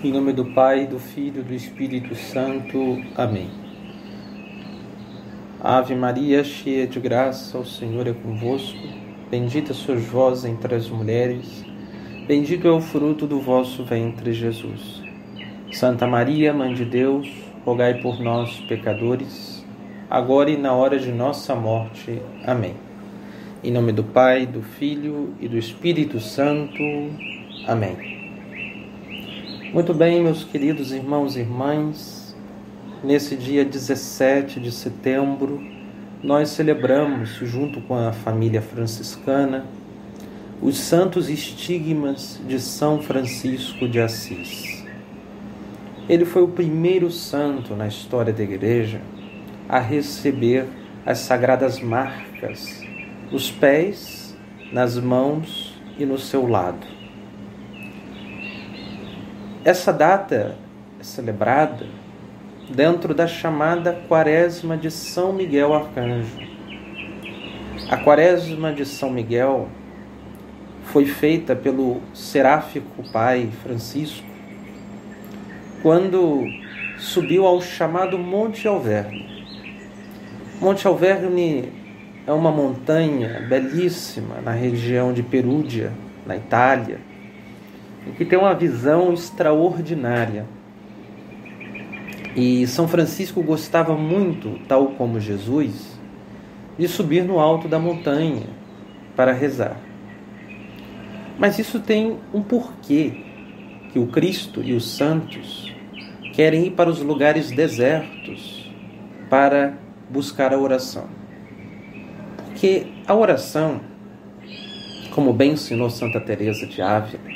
Em nome do Pai, do Filho e do Espírito Santo. Amém. Ave Maria, cheia de graça, o Senhor é convosco. Bendita sois vós entre as mulheres. Bendito é o fruto do vosso ventre, Jesus. Santa Maria, Mãe de Deus, rogai por nós, pecadores, agora e na hora de nossa morte. Amém. Em nome do Pai, do Filho e do Espírito Santo. Amém. Muito bem, meus queridos irmãos e irmãs, nesse dia 17 de setembro, nós celebramos, junto com a família franciscana, os santos estigmas de São Francisco de Assis. Ele foi o primeiro santo na história da Igreja a receber as sagradas marcas nos pés, nas mãos e no seu lado. Essa data é celebrada dentro da chamada Quaresma de São Miguel Arcanjo. A Quaresma de São Miguel foi feita pelo seráfico pai Francisco quando subiu ao chamado Monte Alverne. Monte Alverne é uma montanha belíssima na região de Perúdia, na Itália, e que tem uma visão extraordinária. E São Francisco gostava muito, tal como Jesus, de subir no alto da montanha para rezar. Mas isso tem um porquê, que o Cristo e os santos querem ir para os lugares desertos para buscar a oração. Porque a oração, como bem ensinou Santa Teresa de Ávila,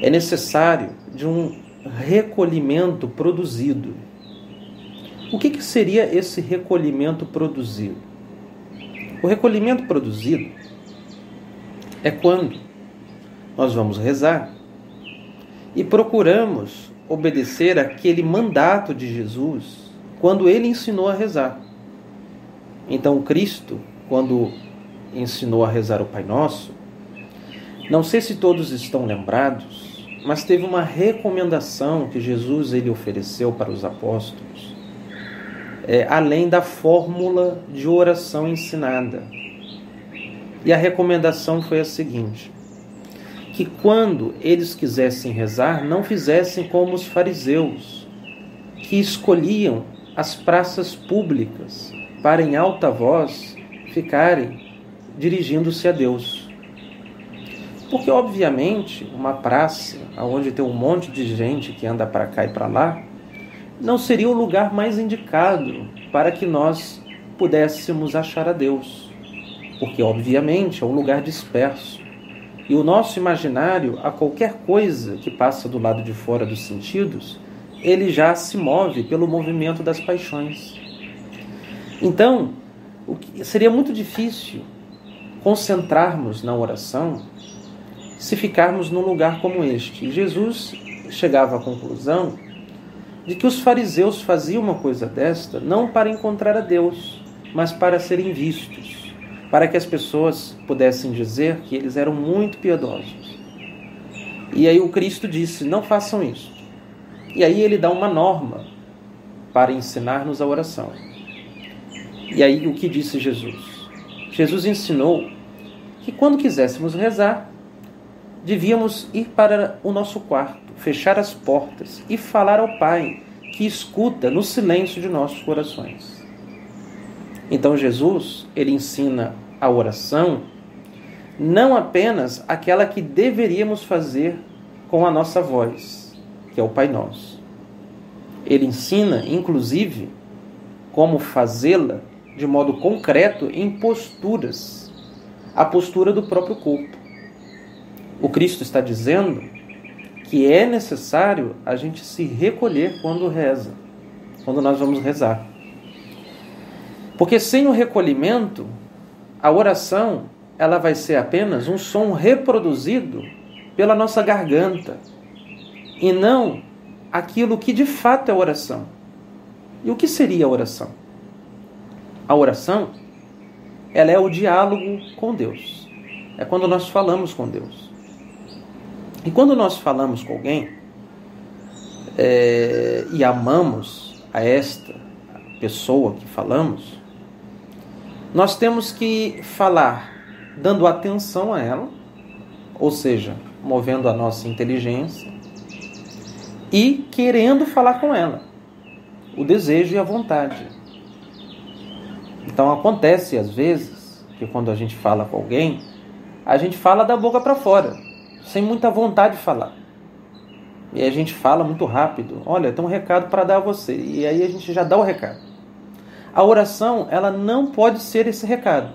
é necessário de um recolhimento produzido. O que seria esse recolhimento produzido? O recolhimento produzido é quando nós vamos rezar e procuramos obedecer aquele mandato de Jesus quando ele ensinou a rezar. Então, Cristo, quando ensinou a rezar o Pai Nosso, não sei se todos estão lembrados, mas teve uma recomendação que Jesus ele ofereceu para os apóstolos, além da fórmula de oração ensinada. E a recomendação foi a seguinte: que quando eles quisessem rezar, não fizessem como os fariseus, que escolhiam as praças públicas para em alta voz ficarem dirigindo-se a Deus. Porque, obviamente, uma praça onde tem um monte de gente que anda para cá e para lá, não seria o lugar mais indicado para que nós pudéssemos achar a Deus. Porque, obviamente, é um lugar disperso. E o nosso imaginário, a qualquer coisa que passa do lado de fora dos sentidos, ele já se move pelo movimento das paixões. Então, seria muito difícil concentrarmos na oração se ficarmos num lugar como este. E Jesus chegava à conclusão de que os fariseus faziam uma coisa desta não para encontrar a Deus, mas para serem vistos, para que as pessoas pudessem dizer que eles eram muito piedosos. E aí o Cristo disse: não façam isso. E aí ele dá uma norma para ensinar-nos a oração. E aí o que disse Jesus? Jesus ensinou que quando quiséssemos rezar, devíamos ir para o nosso quarto, fechar as portas e falar ao Pai, que escuta no silêncio de nossos corações. Então Jesus, ele ensina a oração, não apenas aquela que deveríamos fazer com a nossa voz, que é o Pai Nosso. Ele ensina, inclusive, como fazê-la de modo concreto em posturas, a postura do próprio corpo. O Cristo está dizendo que é necessário a gente se recolher quando reza, quando nós vamos rezar. Porque sem o recolhimento, a oração ela vai ser apenas um som reproduzido pela nossa garganta e não aquilo que de fato é oração. E o que seria a oração? A oração, ela é o diálogo com Deus. É quando nós falamos com Deus. E quando nós falamos com alguém, e amamos a esta pessoa que falamos, nós temos que falar dando atenção a ela, ou seja, movendo a nossa inteligência e querendo falar com ela, o desejo e a vontade. Então acontece às vezes que quando a gente fala com alguém, a gente fala da boca para fora, sem muita vontade de falar. E aí a gente fala muito rápido. Olha, tem um recado para dar a você. E aí a gente já dá o recado. A oração, ela não pode ser esse recado.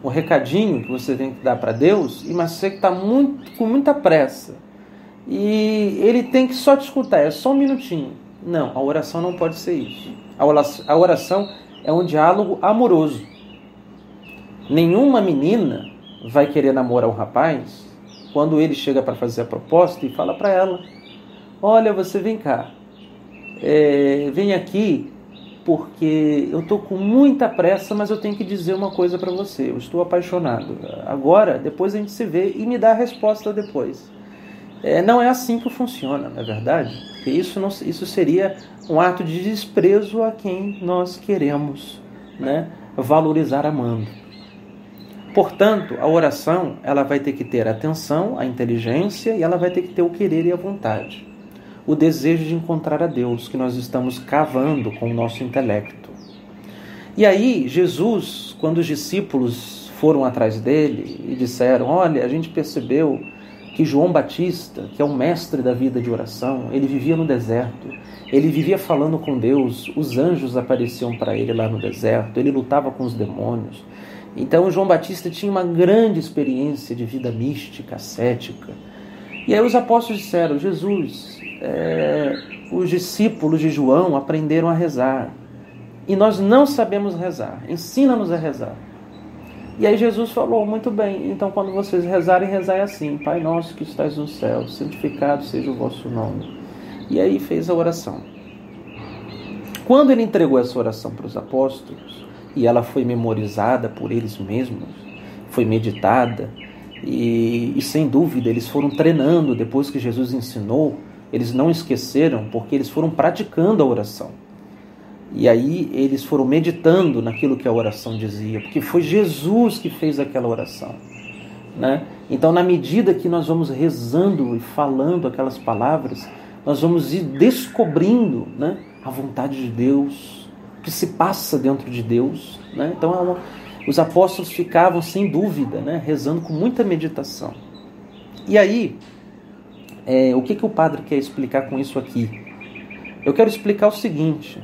O recadinho que você tem que dar para Deus, mas você que está com muita pressa. E ele tem que só te escutar, é só um minutinho. Não, a oração não pode ser isso. A oração é um diálogo amoroso. Nenhuma menina vai querer namorar um rapaz quando ele chega para fazer a proposta e fala para ela: olha, você vem cá, vem aqui porque eu estou com muita pressa, mas eu tenho que dizer uma coisa para você, eu estou apaixonado. Agora, depois a gente se vê e me dá a resposta depois. Não é assim que funciona, não é verdade? Porque isso seria um ato de desprezo a quem nós queremos, né, valorizar amando. Portanto, a oração, ela vai ter que ter a atenção, a inteligência, e ela vai ter que ter o querer e a vontade. O desejo de encontrar a Deus, que nós estamos cavando com o nosso intelecto. E aí, Jesus, quando os discípulos foram atrás dele e disseram: olha, a gente percebeu que João Batista, que é o mestre da vida de oração, ele vivia no deserto, ele vivia falando com Deus, os anjos apareciam para ele lá no deserto, ele lutava com os demônios. Então João Batista tinha uma grande experiência de vida mística, ascética. E aí os apóstolos disseram: Jesus, os discípulos de João aprenderam a rezar e nós não sabemos rezar, ensina-nos a rezar. E aí Jesus falou: muito bem, então quando vocês rezarem, rezai assim: Pai nosso que estás no céu, santificado seja o vosso nome. E aí fez a oração. Quando ele entregou essa oração para os apóstolos, e ela foi memorizada por eles mesmos, foi meditada, e sem dúvida eles foram treinando depois que Jesus ensinou, eles não esqueceram, porque eles foram praticando a oração. E aí eles foram meditando naquilo que a oração dizia, porque foi Jesus que fez aquela oração, né? Então, na medida que nós vamos rezando e falando aquelas palavras, nós vamos ir descobrindo, né, a vontade de Deus, o que se passa dentro de Deus, né? Então, os apóstolos ficavam, sem dúvida, né, rezando com muita meditação. E aí, o que o padre quer explicar com isso aqui? Eu quero explicar o seguinte: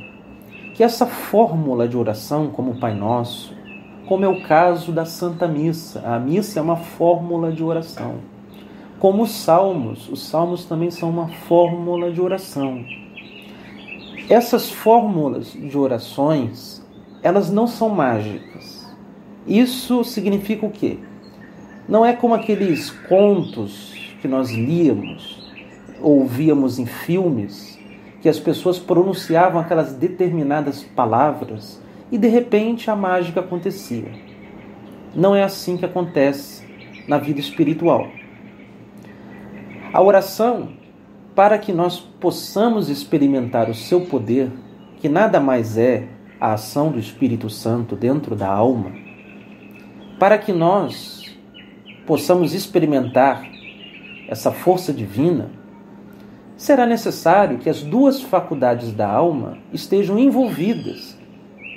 que essa fórmula de oração, como o Pai Nosso, como é o caso da Santa Missa, a missa é uma fórmula de oração. Como os salmos também são uma fórmula de oração. Essas fórmulas de orações, elas não são mágicas. Isso significa o quê? Não é como aqueles contos que nós líamos, ouvíamos em filmes, que as pessoas pronunciavam aquelas determinadas palavras e de repente a mágica acontecia. Não é assim que acontece na vida espiritual. A oração, para que nós possamos experimentar o seu poder, que nada mais é a ação do Espírito Santo dentro da alma, para que nós possamos experimentar essa força divina, será necessário que as duas faculdades da alma estejam envolvidas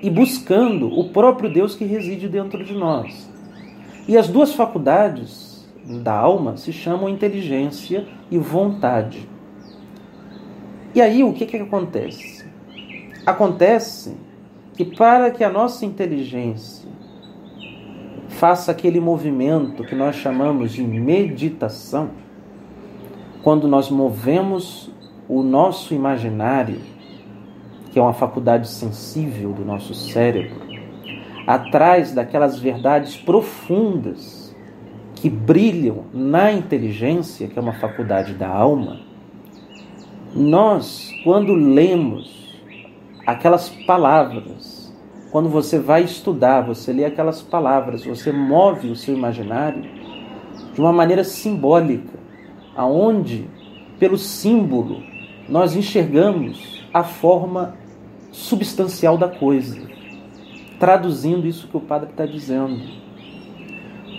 e buscando o próprio Deus que reside dentro de nós. E as duas faculdades da alma se chamam inteligência e vontade. E aí o que acontece? Acontece que para que a nossa inteligência faça aquele movimento que nós chamamos de meditação, quando nós movemos o nosso imaginário, que é uma faculdade sensível do nosso cérebro, atrás daquelas verdades profundas que brilham na inteligência, que é uma faculdade da alma, nós, quando lemos aquelas palavras, quando você vai estudar, você lê aquelas palavras, você move o seu imaginário de uma maneira simbólica, aonde, pelo símbolo, nós enxergamos a forma substancial da coisa, traduzindo isso que o padre está dizendo.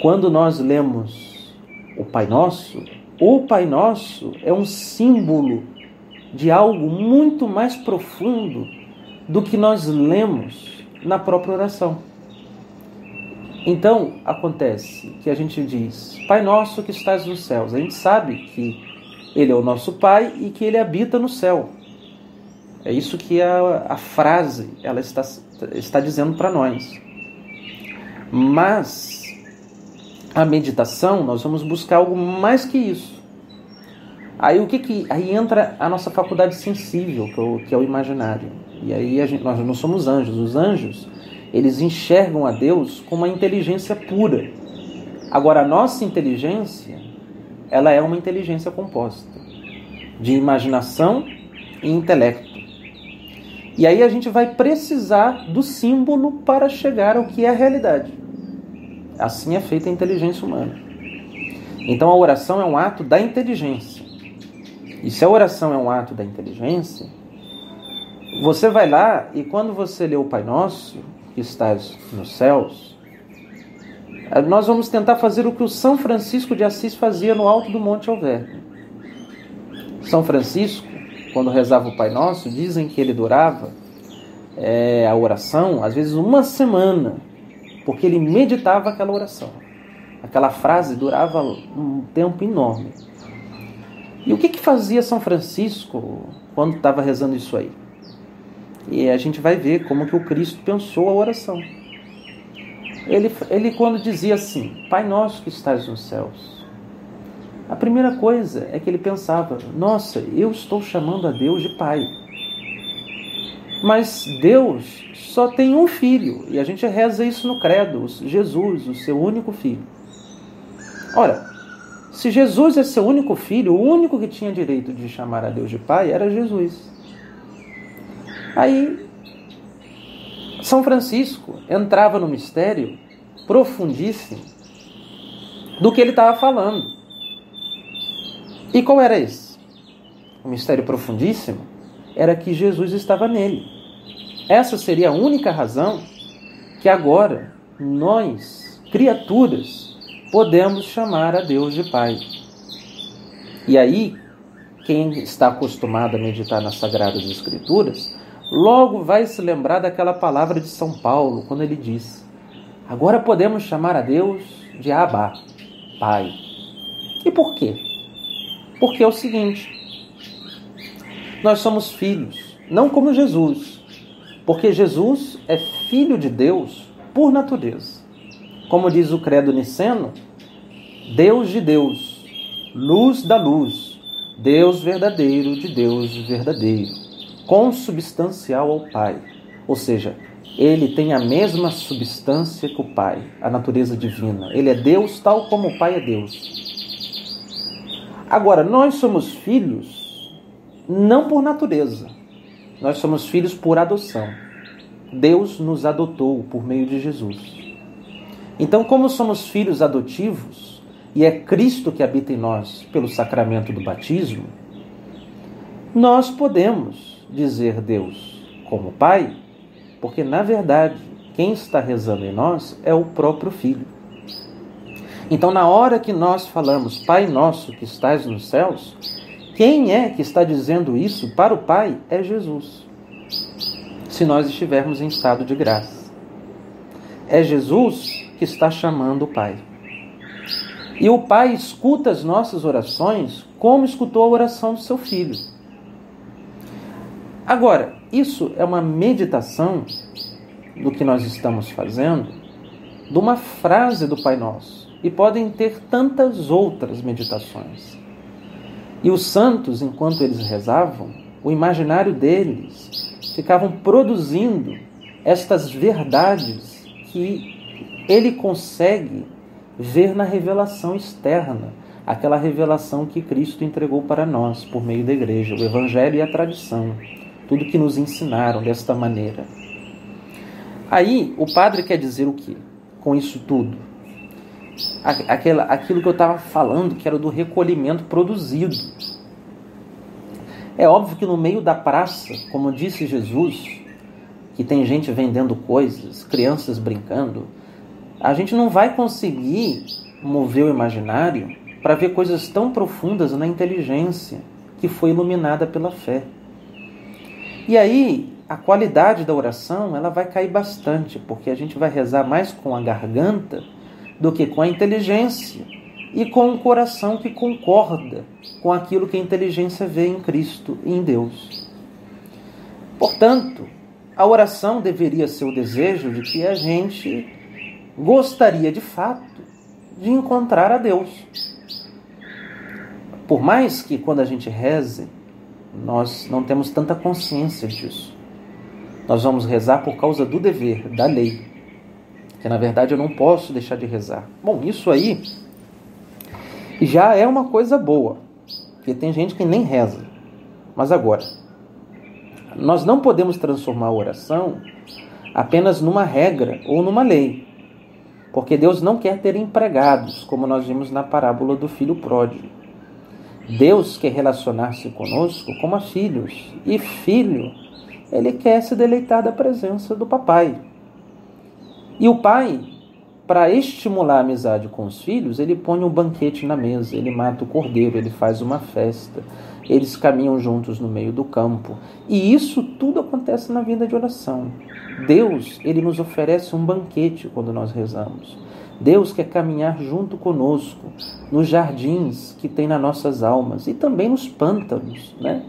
Quando nós lemos o Pai Nosso é um símbolo de algo muito mais profundo do que nós lemos na própria oração. Então, acontece que a gente diz, Pai Nosso que estás nos céus. A gente sabe que Ele é o nosso Pai e que Ele habita no céu. É isso que a frase ela está dizendo para nós. Mas a meditação, nós vamos buscar algo mais que isso. Aí aí entra a nossa faculdade sensível, que é o imaginário. E aí nós não somos anjos. Os anjos, eles enxergam a Deus com uma inteligência pura. Agora, a nossa inteligência, ela é uma inteligência composta de imaginação e intelecto. E aí a gente vai precisar do símbolo para chegar ao que é a realidade. Assim é feita a inteligência humana. Então a oração é um ato da inteligência. E se a oração é um ato da inteligência, você vai lá e quando você lê o Pai Nosso, que estás nos céus, nós vamos tentar fazer o que o São Francisco de Assis fazia no alto do Monte Alverne. São Francisco, quando rezava o Pai Nosso, dizem que ele durava a oração, às vezes uma semana, porque ele meditava aquela oração. Aquela frase durava um tempo enorme. E o que fazia São Francisco quando estava rezando isso aí? E a gente vai ver como que o Cristo pensou a oração. Ele quando dizia assim, Pai Nosso que estás nos céus, a primeira coisa é que ele pensava, nossa, eu estou chamando a Deus de Pai. Mas Deus só tem um filho, e a gente reza isso no credo, Jesus, o seu único filho. Ora, se Jesus é seu único filho, o único que tinha direito de chamar a Deus de Pai era Jesus. Aí, São Francisco entrava no mistério profundíssimo do que ele estava falando. E qual era esse? O mistério profundíssimo era que Jesus estava nele. Essa seria a única razão que agora nós, criaturas, podemos chamar a Deus de Pai. E aí, quem está acostumado a meditar nas Sagradas Escrituras, logo vai se lembrar daquela palavra de São Paulo, quando ele diz, agora podemos chamar a Deus de Abba, Pai. E por quê? Porque é o seguinte, nós somos filhos, não como Jesus, porque Jesus é filho de Deus por natureza. Como diz o credo niceno, Deus de Deus, luz da luz, Deus verdadeiro de Deus verdadeiro, consubstancial ao Pai. Ou seja, ele tem a mesma substância que o Pai, a natureza divina. Ele é Deus tal como o Pai é Deus. Agora, nós somos filhos não por natureza. Nós somos filhos por adoção. Deus nos adotou por meio de Jesus. Então, como somos filhos adotivos, e é Cristo que habita em nós pelo sacramento do batismo, nós podemos dizer Deus como Pai, porque, na verdade, quem está rezando em nós é o próprio Filho. Então, na hora que nós falamos Pai Nosso que estás nos céus, quem é que está dizendo isso para o Pai é Jesus, se nós estivermos em estado de graça. É Jesus que está chamando o Pai. E o Pai escuta as nossas orações como escutou a oração do seu Filho. Agora, isso é uma meditação do que nós estamos fazendo, de uma frase do Pai Nosso. E podem ter tantas outras meditações. E os santos, enquanto eles rezavam, o imaginário deles ficavam produzindo estas verdades que ele consegue ver na revelação externa, aquela revelação que Cristo entregou para nós por meio da igreja, o Evangelho e a tradição, tudo que nos ensinaram desta maneira. Aí o padre quer dizer o quê com isso tudo? Aquilo que eu estava falando, que era do recolhimento produzido. É óbvio que no meio da praça, como disse Jesus, que tem gente vendendo coisas, crianças brincando, a gente não vai conseguir mover o imaginário para ver coisas tão profundas na inteligência que foi iluminada pela fé. E aí, a qualidade da oração ela vai cair bastante, porque a gente vai rezar mais com a garganta do que com a inteligência e com um coração que concorda com aquilo que a inteligência vê em Cristo e em Deus. Portanto, a oração deveria ser o desejo de que a gente gostaria de fato de encontrar a Deus. Por mais que quando a gente reze, nós não temos tanta consciência disso. Nós vamos rezar por causa do dever, da lei. Que na verdade eu não posso deixar de rezar. Bom, isso aí já é uma coisa boa, porque tem gente que nem reza. Mas agora, nós não podemos transformar a oração apenas numa regra ou numa lei, porque Deus não quer ter empregados, como nós vimos na parábola do filho pródigo. Deus quer relacionar-se conosco como a filhos, e filho, ele quer se deleitar da presença do papai. E o pai, para estimular a amizade com os filhos, ele põe um banquete na mesa, ele mata o cordeiro, ele faz uma festa, eles caminham juntos no meio do campo. E isso tudo acontece na vida de oração. Deus, ele nos oferece um banquete quando nós rezamos. Deus quer caminhar junto conosco nos jardins que tem nas nossas almas e também nos pântanos, né?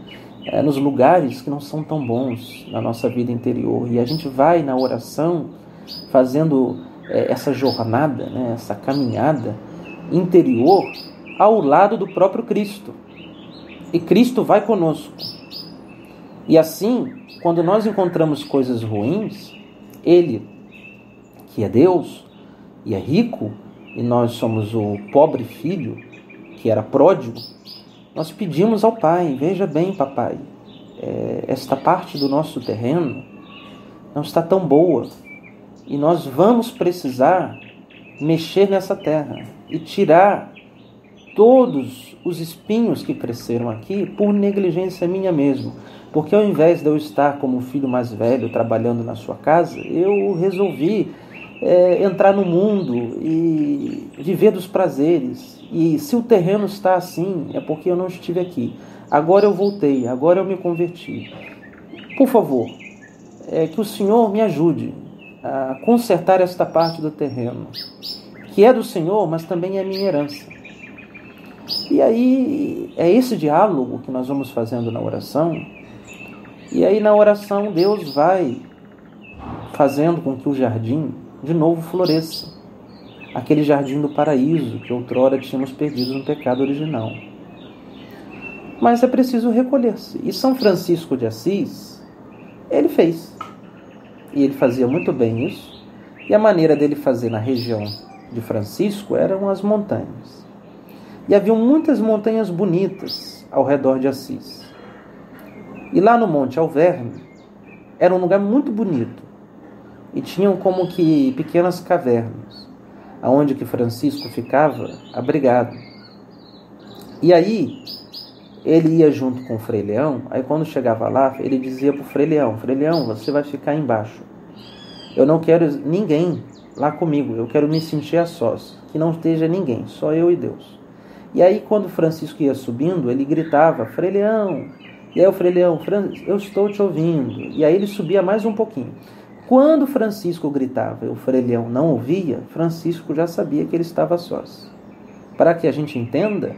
Nos lugares que não são tão bons na nossa vida interior. E a gente vai na oração fazendo essa jornada, né? Essa caminhada interior ao lado do próprio Cristo. E Cristo vai conosco. E assim, quando nós encontramos coisas ruins, Ele, que é Deus e é rico, e nós somos o pobre filho, que era pródigo, nós pedimos ao Pai: veja bem, papai, esta parte do nosso terreno não está tão boa, e nós vamos precisar mexer nessa terra e tirar todos os espinhos que cresceram aqui por negligência minha mesmo. Porque ao invés de eu estar como o filho mais velho trabalhando na sua casa, eu resolvi entrar no mundo e viver dos prazeres. E se o terreno está assim, é porque eu não estive aqui. Agora eu voltei, agora eu me converti. Por favor, que o Senhor me ajude a consertar esta parte do terreno, que é do Senhor, mas também é minha herança. E aí é esse diálogo que nós vamos fazendo na oração. E aí na oração Deus vai fazendo com que o jardim de novo floresça. Aquele jardim do paraíso que outrora tínhamos perdido no pecado original. Mas é preciso recolher-se. E São Francisco de Assis, ele fez. E ele fazia muito bem isso. E a maneira dele fazer na região de Francisco eram as montanhas. E haviam muitas montanhas bonitas ao redor de Assis. E lá no Monte Alverne era um lugar muito bonito. E tinham como que pequenas cavernas, aonde que Francisco ficava abrigado. E aí ele ia junto com o Frei Leão. Aí quando chegava lá, ele dizia para o Frei Leão: Frei Leão, você vai ficar embaixo. Eu não quero ninguém lá comigo, eu quero me sentir a sós, que não esteja ninguém, só eu e Deus. E aí quando Francisco ia subindo, ele gritava: Frei Leão. E aí o Frei Leão: eu estou te ouvindo. E aí ele subia mais um pouquinho. Quando Francisco gritava e o Frei Leão não ouvia, Francisco já sabia que ele estava a sós. Para que a gente entenda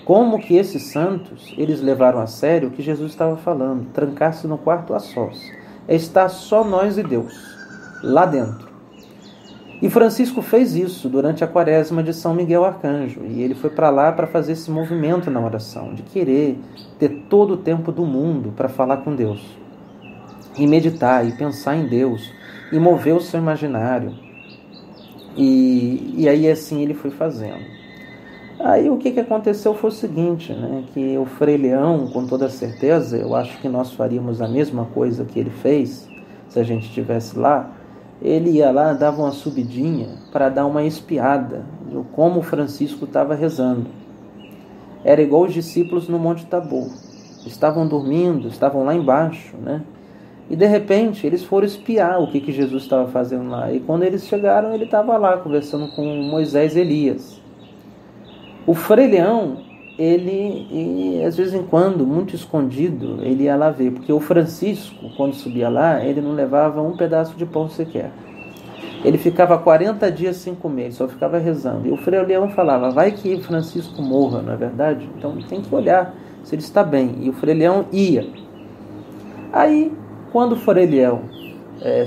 como que esses santos, eles levaram a sério o que Jesus estava falando: trancar-se no quarto a sós. É estar só nós e Deus, lá dentro. E Francisco fez isso durante a quaresma de São Miguel Arcanjo. E ele foi para lá para fazer esse movimento na oração, de querer ter todo o tempo do mundo para falar com Deus. E meditar, e pensar em Deus, e mover o seu imaginário. E aí assim ele foi fazendo. Aí o que aconteceu foi o seguinte, né? Que o Frei Leão, com toda certeza, eu acho que nós faríamos a mesma coisa que ele fez, se a gente estivesse lá. Ele ia lá, dava uma subidinha para dar uma espiada de como Francisco estava rezando. Era igual os discípulos no Monte Tabor. estavam dormindo, estavam lá embaixo, né? E de repente eles foram espiar o que Jesus estava fazendo lá. E quando eles chegaram, ele estava lá conversando com Moisés e Elias. O Frei Leão, ele, às vezes em quando, muito escondido, ele ia lá ver. Porque o Francisco, quando subia lá, ele não levava um pedaço de pão sequer. Ele ficava 40 dias sem comer, ele só ficava rezando. E o Frei Leão falava, vai que Francisco morra, não é verdade? Então tem que olhar se ele está bem. E o Frei Leão ia. Aí, quando o Frei Leão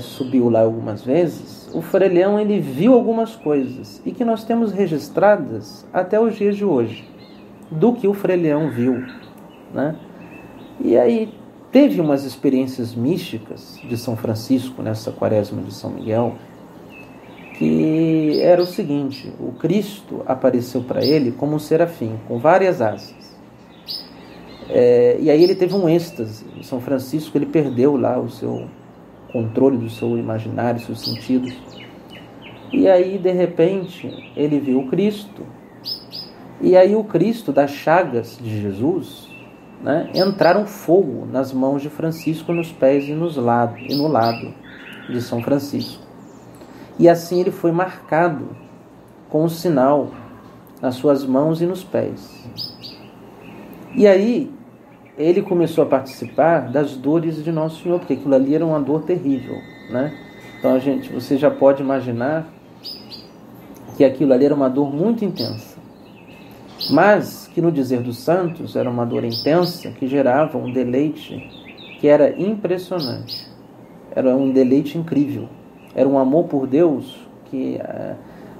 subiu lá algumas vezes, o Frei Leão ele viu algumas coisas e que nós temos registradas até os dias de hoje, do que o Frei Leão viu, né? E aí teve umas experiências místicas de São Francisco nessa quaresma de São Miguel, que era o seguinte: o Cristo apareceu para ele como um serafim, com várias asas. E aí ele teve um êxtase. São Francisco ele perdeu lá o seu controle do seu imaginário, seus sentidos. E aí de repente ele viu o Cristo. E aí o Cristo das chagas de Jesus, né, entraram fogo nas mãos de Francisco, nos pés e no lado de São Francisco. E assim ele foi marcado com um sinal nas suas mãos e nos pés. E aí ele começou a participar das dores de Nosso Senhor, porque aquilo ali era uma dor terrível, né? Então você já pode imaginar que aquilo ali era uma dor muito intensa, mas que no dizer dos santos era uma dor intensa que gerava um deleite que era impressionante, era um deleite incrível, era um amor por Deus que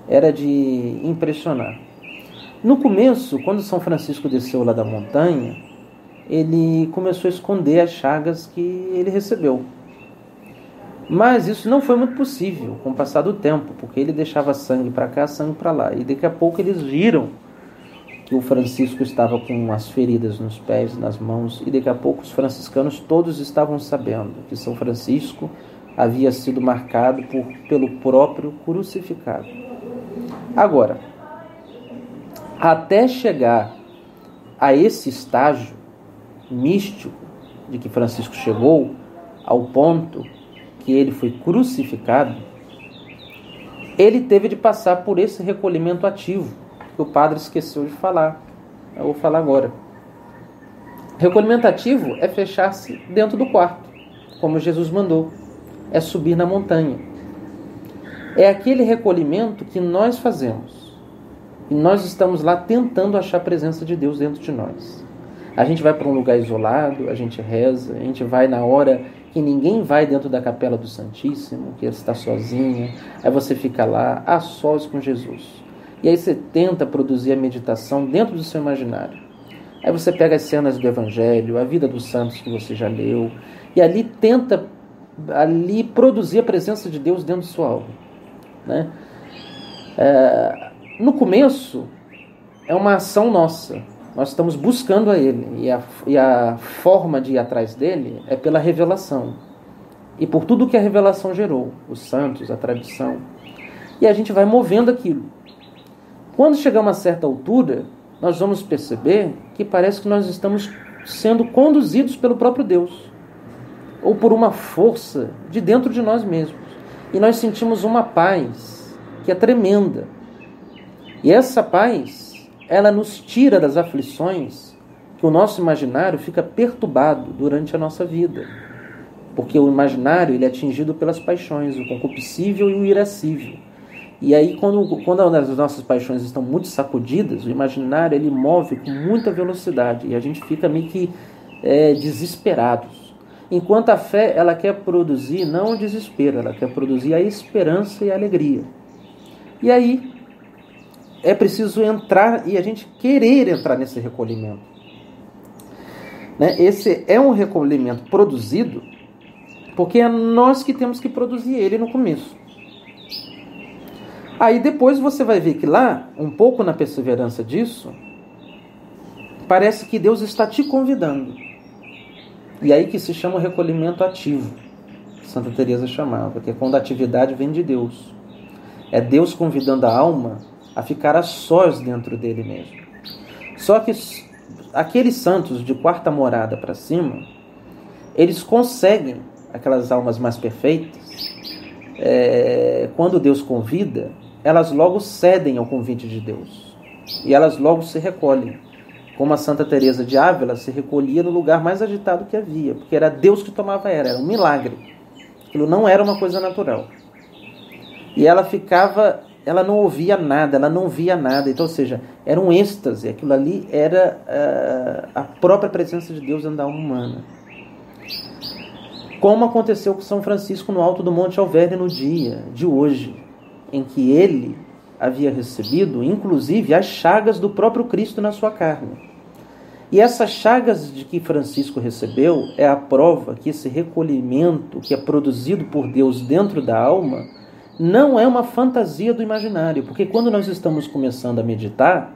era de impressionar. No começo, quando São Francisco desceu lá da montanha, ele começou a esconder as chagas que ele recebeu. Mas isso não foi muito possível com o passar do tempo, porque ele deixava sangue para cá, sangue para lá. E daqui a pouco eles viram que o Francisco estava com as feridas nos pés, nas mãos, e daqui a pouco os franciscanos todos estavam sabendo que São Francisco havia sido marcado pelo próprio crucificado. Agora, até chegar a esse estágio místico de que Francisco chegou, ao ponto que ele foi crucificado, ele teve de passar por esse recolhimento ativo, que o padre esqueceu de falar. Eu vou falar agora. Recolhimento ativo é fechar-se dentro do quarto, como Jesus mandou. É subir na montanha. É aquele recolhimento que nós fazemos. E nós estamos lá tentando achar a presença de Deus dentro de nós. A gente vai para um lugar isolado, a gente reza, a gente vai na hora que ninguém vai dentro da capela do Santíssimo, que está sozinha. Aí você fica lá, a sós com Jesus. E aí você tenta produzir a meditação dentro do seu imaginário. Aí você pega as cenas do Evangelho, a vida dos santos que você já leu, e ali tenta produzir a presença de Deus dentro de sua alma, né? No começo é uma ação nossa, nós estamos buscando a Ele, e a forma de ir atrás dele é pela revelação, e por tudo que a revelação gerou, os santos, a tradição, e a gente vai movendo aquilo. Quando chegar a uma certa altura, nós vamos perceber que parece que nós estamos sendo conduzidos pelo próprio Deus, ou por uma força de dentro de nós mesmos. E nós sentimos uma paz que é tremenda. E essa paz, ela nos tira das aflições que o nosso imaginário fica perturbado durante a nossa vida. Porque o imaginário ele é atingido pelas paixões, o concupiscível e o irascível. E aí, quando as nossas paixões estão muito sacudidas, o imaginário ele move com muita velocidade e a gente fica meio que desesperados. Enquanto a fé, ela quer produzir não o desespero, ela quer produzir a esperança e a alegria. E aí, é preciso entrar e a gente querer entrar nesse recolhimento. Né? Esse é um recolhimento produzido porque é nós que temos que produzir ele no começo. Aí depois você vai ver que lá, um pouco na perseverança disso, parece que Deus está te convidando. E aí que se chama o recolhimento ativo, que Santa Teresa chamava, que é quando a atividade vem de Deus. É Deus convidando a alma a ficar a sós dentro dele mesmo. Só que aqueles santos de quarta morada para cima, eles conseguem, aquelas almas mais perfeitas, quando Deus convida, elas logo cedem ao convite de Deus. E elas logo se recolhem. Como a Santa Teresa de Ávila se recolhia no lugar mais agitado que havia, porque era Deus que tomava ela, era um milagre. Aquilo não era uma coisa natural. E ela ficava, ela não ouvia nada, ela não via nada. Então, ou seja, era um êxtase. Aquilo ali era a própria presença de Deus dentro da alma humana. Como aconteceu com São Francisco no alto do Monte Alverne no dia de hoje, em que ele havia recebido, inclusive, as chagas do próprio Cristo na sua carne. E essas chagas de que Francisco recebeu é a prova que esse recolhimento que é produzido por Deus dentro da alma não é uma fantasia do imaginário, porque quando nós estamos começando a meditar,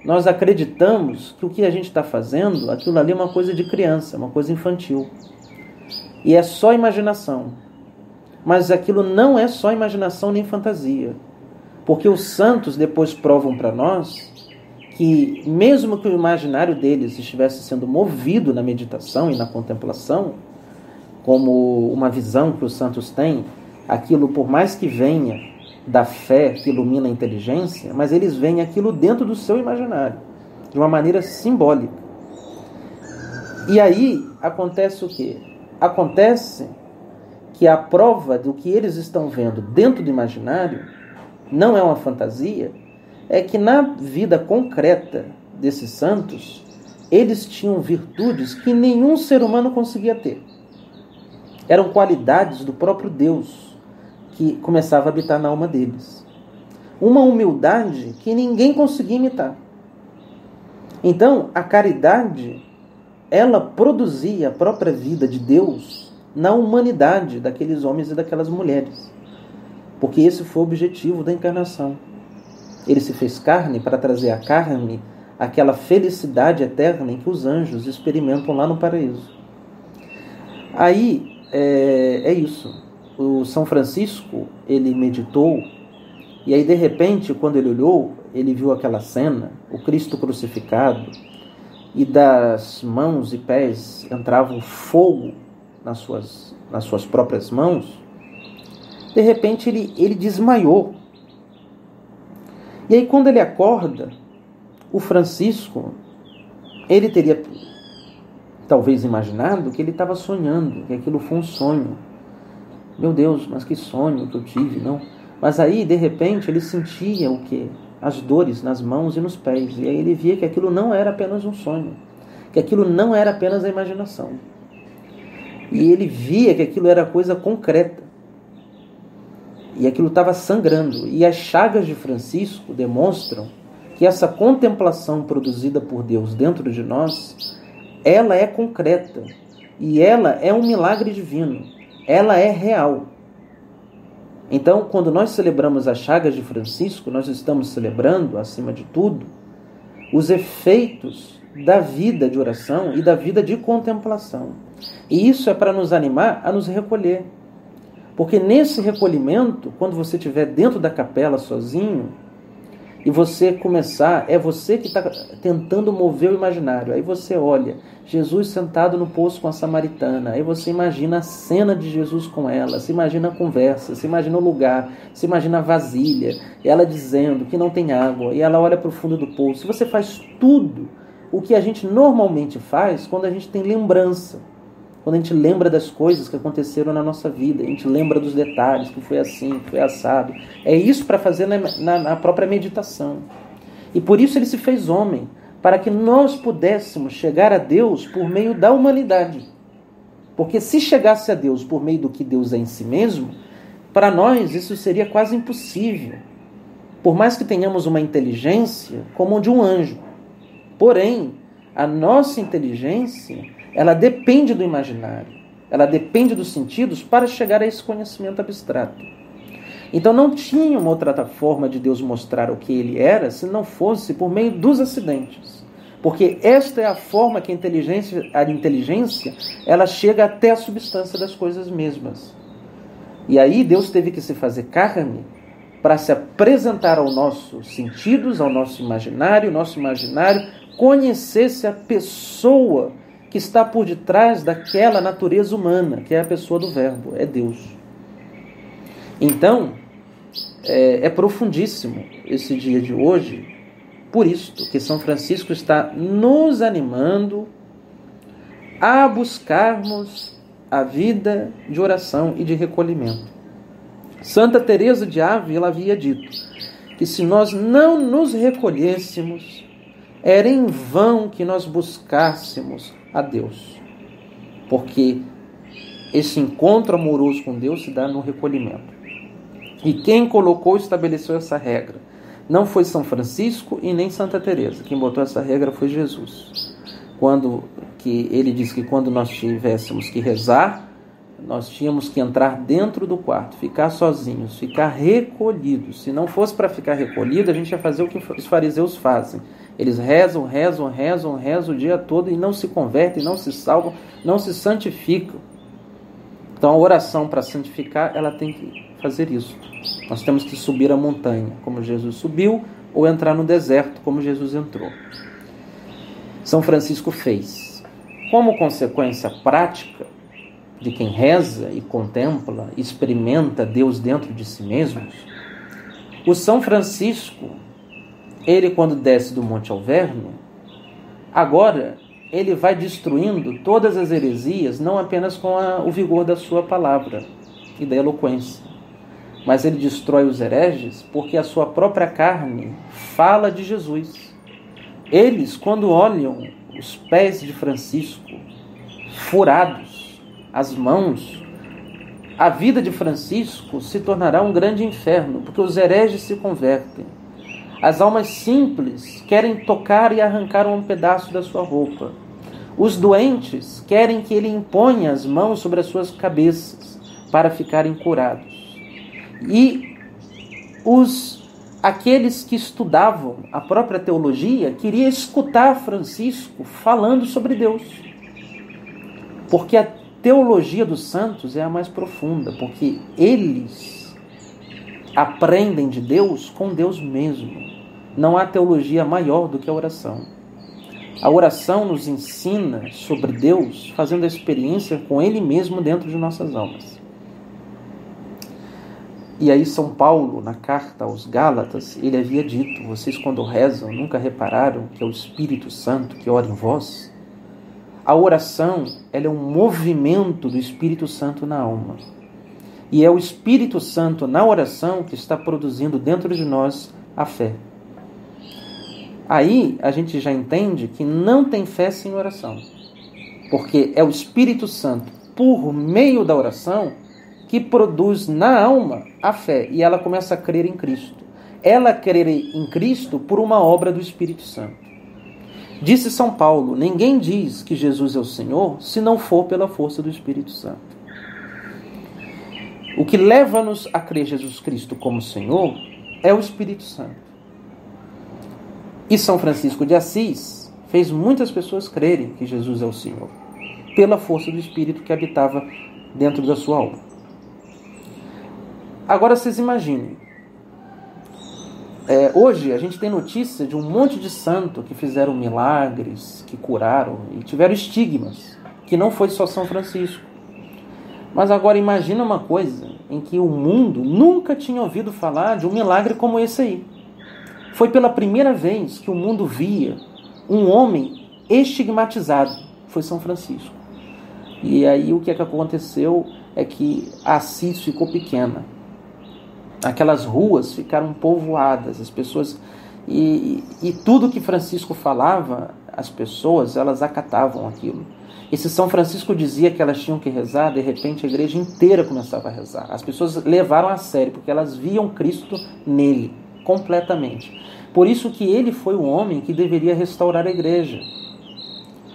nós acreditamos que o que a gente está fazendo, aquilo ali é uma coisa de criança, uma coisa infantil. E é só imaginação. Mas aquilo não é só imaginação nem fantasia. Porque os santos depois provam para nós que, mesmo que o imaginário deles estivesse sendo movido na meditação e na contemplação, como uma visão que os santos têm, aquilo, por mais que venha da fé que ilumina a inteligência, mas eles veem aquilo dentro do seu imaginário, de uma maneira simbólica. E aí acontece o quê? Acontece que a prova do que eles estão vendo dentro do imaginário não é uma fantasia, é que na vida concreta desses santos, eles tinham virtudes que nenhum ser humano conseguia ter. Eram qualidades do próprio Deus que começava a habitar na alma deles. Uma humildade que ninguém conseguia imitar. Então, a caridade, ela produzia a própria vida de Deus na humanidade daqueles homens e daquelas mulheres. Porque esse foi o objetivo da encarnação. Ele se fez carne para trazer à carne aquela felicidade eterna em que os anjos experimentam lá no paraíso. Aí, é isso. O São Francisco, ele meditou, e aí de repente, quando ele olhou, ele viu aquela cena, o Cristo crucificado, e das mãos e pés entrava um fogo nas suas próprias mãos. De repente ele desmaiou. E aí quando ele acorda, o Francisco, ele teria talvez imaginado que ele estava sonhando, que aquilo foi um sonho. Meu Deus, mas que sonho que eu tive, não? Mas aí, de repente, ele sentia o quê? As dores nas mãos e nos pés. E aí ele via que aquilo não era apenas um sonho, que aquilo não era apenas a imaginação. E ele via que aquilo era coisa concreta. E aquilo estava sangrando. E as chagas de Francisco demonstram que essa contemplação produzida por Deus dentro de nós, ela é concreta. E ela é um milagre divino. Ela é real. Então, quando nós celebramos as chagas de Francisco, nós estamos celebrando, acima de tudo, os efeitos da vida de oração e da vida de contemplação. E isso é para nos animar a nos recolher. Porque nesse recolhimento, quando você estiver dentro da capela sozinho, e você começar, é você que está tentando mover o imaginário. Aí você olha, Jesus sentado no poço com a samaritana. Aí você imagina a cena de Jesus com ela, se imagina a conversa, se imagina o lugar, se imagina a vasilha, ela dizendo que não tem água, e ela olha para o fundo do poço. Você faz tudo o que a gente normalmente faz quando a gente tem lembrança. Quando a gente lembra das coisas que aconteceram na nossa vida, a gente lembra dos detalhes, que foi assim, que foi assado. É isso para fazer na própria meditação. E por isso ele se fez homem, para que nós pudéssemos chegar a Deus por meio da humanidade. Porque se chegasse a Deus por meio do que Deus é em si mesmo, para nós isso seria quase impossível. Por mais que tenhamos uma inteligência como a de um anjo. Porém, a nossa inteligência, ela depende do imaginário, ela depende dos sentidos para chegar a esse conhecimento abstrato. Então não tinha uma outra forma de Deus mostrar o que ele era, se não fosse por meio dos acidentes. Porque esta é a forma que a inteligência ela chega até a substância das coisas mesmas. E aí Deus teve que se fazer carne para se apresentar aos nossos sentidos, ao nosso imaginário conhecesse a pessoa que está por detrás daquela natureza humana, que é a pessoa do Verbo, é Deus. Então, é profundíssimo esse dia de hoje, por isto que São Francisco está nos animando a buscarmos a vida de oração e de recolhimento. Santa Teresa de Ávila havia dito que se nós não nos recolhêssemos, era em vão que nós buscássemos a Deus, porque esse encontro amoroso com Deus se dá no recolhimento. E quem colocou e estabeleceu essa regra não foi São Francisco e nem Santa Teresa. Quem botou essa regra foi Jesus. Ele disse que quando nós tivéssemos que rezar, nós tínhamos que entrar dentro do quarto, ficar sozinhos, ficar recolhidos. Se não fosse para ficar recolhido, a gente ia fazer o que os fariseus fazem. Eles rezam o dia todo e não se convertem, não se salvam, não se santificam. Então a oração para santificar, ela tem que fazer isso. Nós temos que subir a montanha, como Jesus subiu, ou entrar no deserto, como Jesus entrou. São Francisco fez. Como consequência prática de quem reza e contempla, experimenta Deus dentro de si mesmos, o São Francisco, ele quando desce do Monte Alverno, agora ele vai destruindo todas as heresias, não apenas com o vigor da sua palavra e da eloquência, mas ele destrói os hereges porque a sua própria carne fala de Jesus. Eles, quando olham os pés de Francisco furados, as mãos, a vida de Francisco se tornará um grande inferno, porque os hereges se convertem. As almas simples querem tocar e arrancar um pedaço da sua roupa. Os doentes querem que ele imponha as mãos sobre as suas cabeças para ficarem curados. E aqueles que estudavam a própria teologia queriam escutar Francisco falando sobre Deus. Porque a teologia dos santos é a mais profunda, porque eles aprendem de Deus com Deus mesmo. Não há teologia maior do que a oração. A oração nos ensina sobre Deus, fazendo a experiência com Ele mesmo dentro de nossas almas. E aí São Paulo, na carta aos Gálatas, ele havia dito: vocês quando rezam, nunca repararam que é o Espírito Santo que ora em vós? A oração, ela é um movimento do Espírito Santo na alma. E é o Espírito Santo na oração que está produzindo dentro de nós a fé. Aí a gente já entende que não tem fé sem oração. Porque é o Espírito Santo, por meio da oração, que produz na alma a fé. E ela começa a crer em Cristo. Ela crer em Cristo por uma obra do Espírito Santo. Disse São Paulo: ninguém diz que Jesus é o Senhor se não for pela força do Espírito Santo. O que leva-nos a crer Jesus Cristo como Senhor é o Espírito Santo. E São Francisco de Assis fez muitas pessoas crerem que Jesus é o Senhor, pela força do Espírito que habitava dentro da sua alma. Agora vocês imaginem, hoje a gente tem notícia de um monte de santo que fizeram milagres, que curaram e tiveram estigmas, que não foi só São Francisco. Mas agora imagina uma coisa em que o mundo nunca tinha ouvido falar de um milagre como esse aí. Foi pela primeira vez que o mundo via um homem estigmatizado, foi São Francisco. E aí o que aconteceu é que Assis ficou pequena. Aquelas ruas ficaram povoadas, as pessoas... E tudo que Francisco falava, as pessoas, elas acatavam aquilo. E se São Francisco dizia que elas tinham que rezar, de repente a igreja inteira começava a rezar. As pessoas levaram a sério, porque elas viam Cristo nele, completamente. Por isso que ele foi o homem que deveria restaurar a igreja.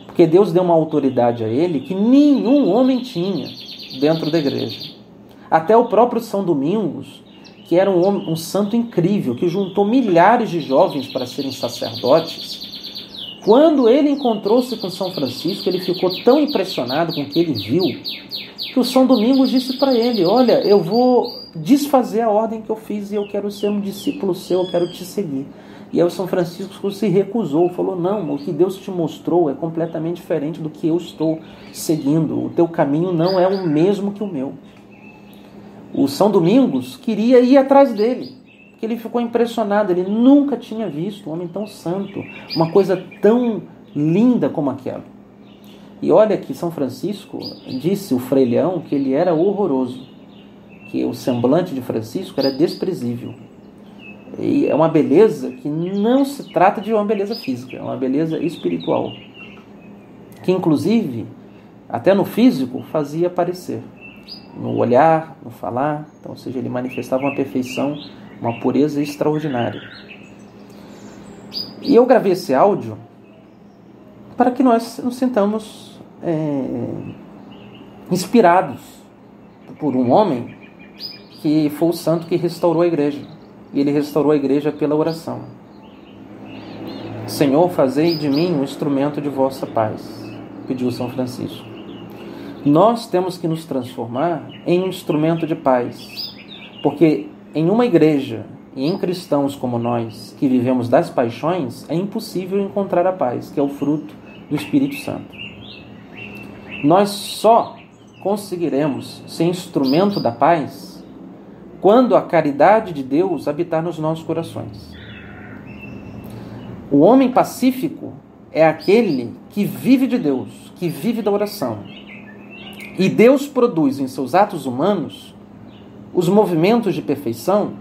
Porque Deus deu uma autoridade a ele que nenhum homem tinha dentro da igreja. Até o próprio São Domingos, que era um santo incrível, que juntou milhares de jovens para serem sacerdotes, quando ele encontrou-se com São Francisco, ele ficou tão impressionado com o que ele viu, que o São Domingos disse para ele: olha, eu vou desfazer a ordem que eu fiz e eu quero ser um discípulo seu, eu quero te seguir. E aí o São Francisco se recusou, falou, não, o que Deus te mostrou é completamente diferente do que eu estou seguindo. O teu caminho não é o mesmo que o meu. O São Domingos queria ir atrás dele, porque ele ficou impressionado, ele nunca tinha visto um homem tão santo, uma coisa tão linda como aquela. E olha que São Francisco disse, o Frei Leão, que ele era horroroso, que o semblante de Francisco era desprezível. E é uma beleza que não se trata de uma beleza física, é uma beleza espiritual, que inclusive, até no físico, fazia aparecer, no olhar, no falar, então, ou seja, ele manifestava uma perfeição, uma pureza extraordinária. E eu gravei esse áudio para que nós nos sintamos inspirados por um homem que foi o santo que restaurou a igreja. E ele restaurou a igreja pela oração. Senhor, fazei de mim um instrumento de vossa paz, pediu São Francisco. Nós temos que nos transformar em um instrumento de paz, porque em uma igreja e em cristãos como nós, que vivemos das paixões, é impossível encontrar a paz, que é o fruto do Espírito Santo. Nós só conseguiremos ser instrumento da paz quando a caridade de Deus habitar nos nossos corações. O homem pacífico é aquele que vive de Deus, que vive da oração. E Deus produz em seus atos humanos os movimentos de perfeição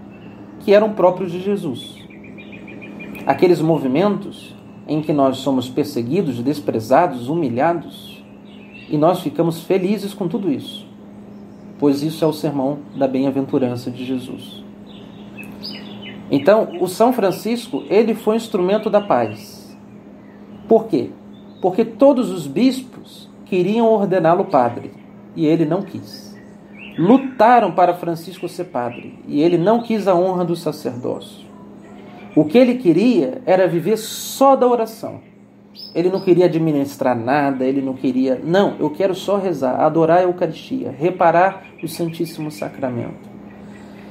que eram próprios de Jesus. Aqueles movimentos em que nós somos perseguidos, desprezados, humilhados, e nós ficamos felizes com tudo isso, pois isso é o sermão da bem-aventurança de Jesus. Então, o São Francisco, ele foi instrumento da paz. Por quê? Porque todos os bispos queriam ordená-lo padre, e ele não quis. Lutaram para Francisco ser padre, e ele não quis a honra do sacerdócio. O que ele queria era viver só da oração. Ele não queria administrar nada, ele não queria... Não, eu quero só rezar, adorar a Eucaristia, reparar o Santíssimo Sacramento.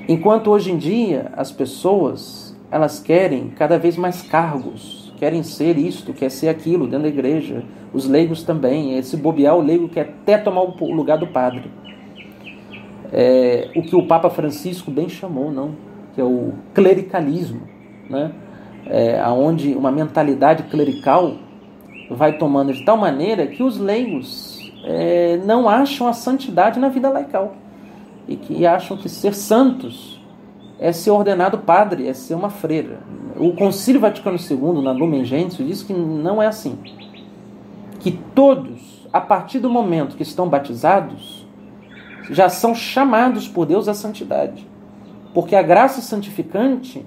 Enquanto hoje em dia as pessoas, elas querem cada vez mais cargos, querem ser isto, quer ser aquilo dentro da igreja. Os leigos também, esse bobear, o leigo quer até tomar o lugar do padre. O que o Papa Francisco bem chamou, não? Que é o clericalismo, né? Onde uma mentalidade clerical vai tomando de tal maneira que os leigos não acham a santidade na vida laical. E que acham que ser santos é ser ordenado padre, é ser uma freira. O Concílio Vaticano II, na Lumen Gentium, diz que não é assim. Que todos, a partir do momento que estão batizados, já são chamados por Deus à santidade. Porque a graça santificante,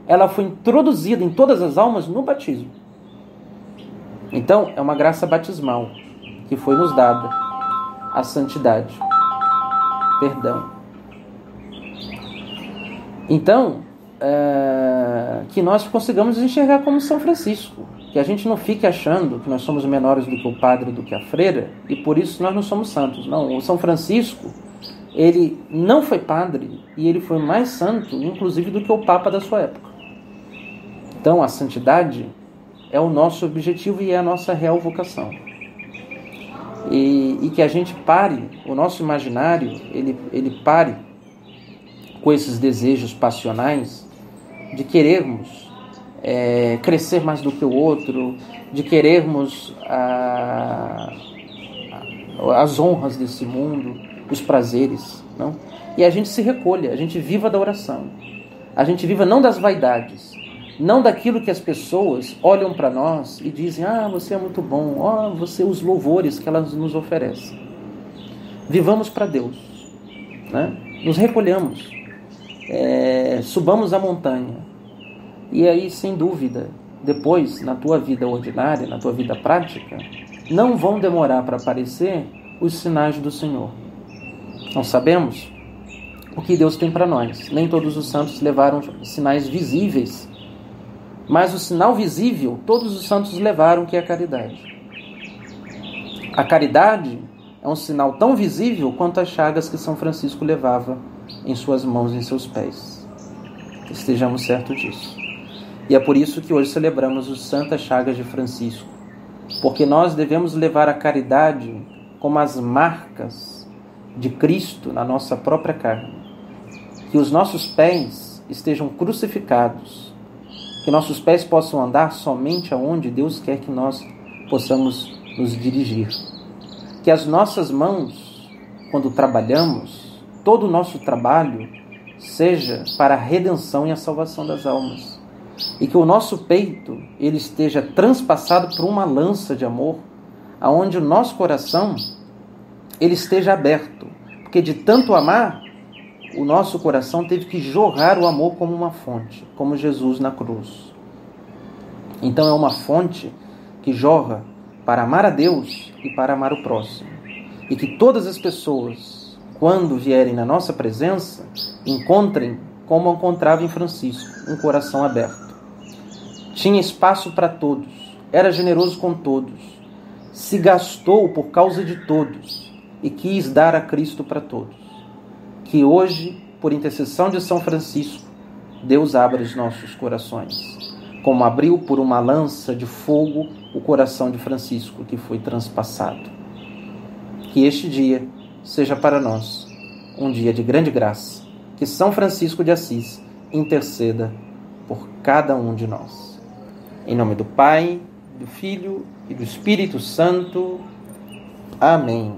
ela foi introduzida em todas as almas no batismo. Então, é uma graça batismal que foi nos dada, a santidade. Perdão. Então, que nós consigamos enxergar como São Francisco, que a gente não fique achando que nós somos menores do que o padre, do que a freira, e por isso nós não somos santos. Não, o São Francisco, ele não foi padre, e ele foi mais santo, inclusive, do que o Papa da sua época. Então, a santidade é o nosso objetivo e é a nossa real vocação. E que a gente pare, o nosso imaginário, ele pare com esses desejos passionais de querermos crescer mais do que o outro, de querermos as honras desse mundo, os prazeres, não? E a gente se recolha, a gente viva da oração, a gente viva não das vaidades, não daquilo que as pessoas olham para nós e dizem, você é muito bom, você, os louvores que elas nos oferecem. Vivamos para Deus, né? Nos recolhamos, subamos a montanha, e aí, sem dúvida, depois, na tua vida ordinária, na tua vida prática, não vão demorar para aparecer os sinais do Senhor. Nós sabemos o que Deus tem para nós. Nem todos os santos levaram sinais visíveis, mas o sinal visível, todos os santos levaram, que é a caridade. A caridade é um sinal tão visível quanto as chagas que São Francisco levava em suas mãos e em seus pés. Estejamos certos disso. E é por isso que hoje celebramos os Santas Chagas de Francisco, porque nós devemos levar a caridade como as marcas de Cristo na nossa própria carne. Que os nossos pés estejam crucificados, que nossos pés possam andar somente aonde Deus quer que nós possamos nos dirigir. Que as nossas mãos, quando trabalhamos, todo o nosso trabalho seja para a redenção e a salvação das almas. E que o nosso peito ele esteja transpassado por uma lança de amor, aonde o nosso coração ele esteja aberto. Porque de tanto amar, o nosso coração teve que jorrar o amor como uma fonte, como Jesus na cruz. Então é uma fonte que jorra para amar a Deus e para amar o próximo. E que todas as pessoas, quando vierem na nossa presença, encontrem como encontrava em Francisco, um coração aberto. Tinha espaço para todos, era generoso com todos, se gastou por causa de todos e quis dar a Cristo para todos. Que hoje, por intercessão de São Francisco, Deus abra os nossos corações, como abriu por uma lança de fogo o coração de Francisco, que foi transpassado. Que este dia seja para nós um dia de grande graça, que São Francisco de Assis interceda por cada um de nós. Em nome do Pai, do Filho e do Espírito Santo. Amém.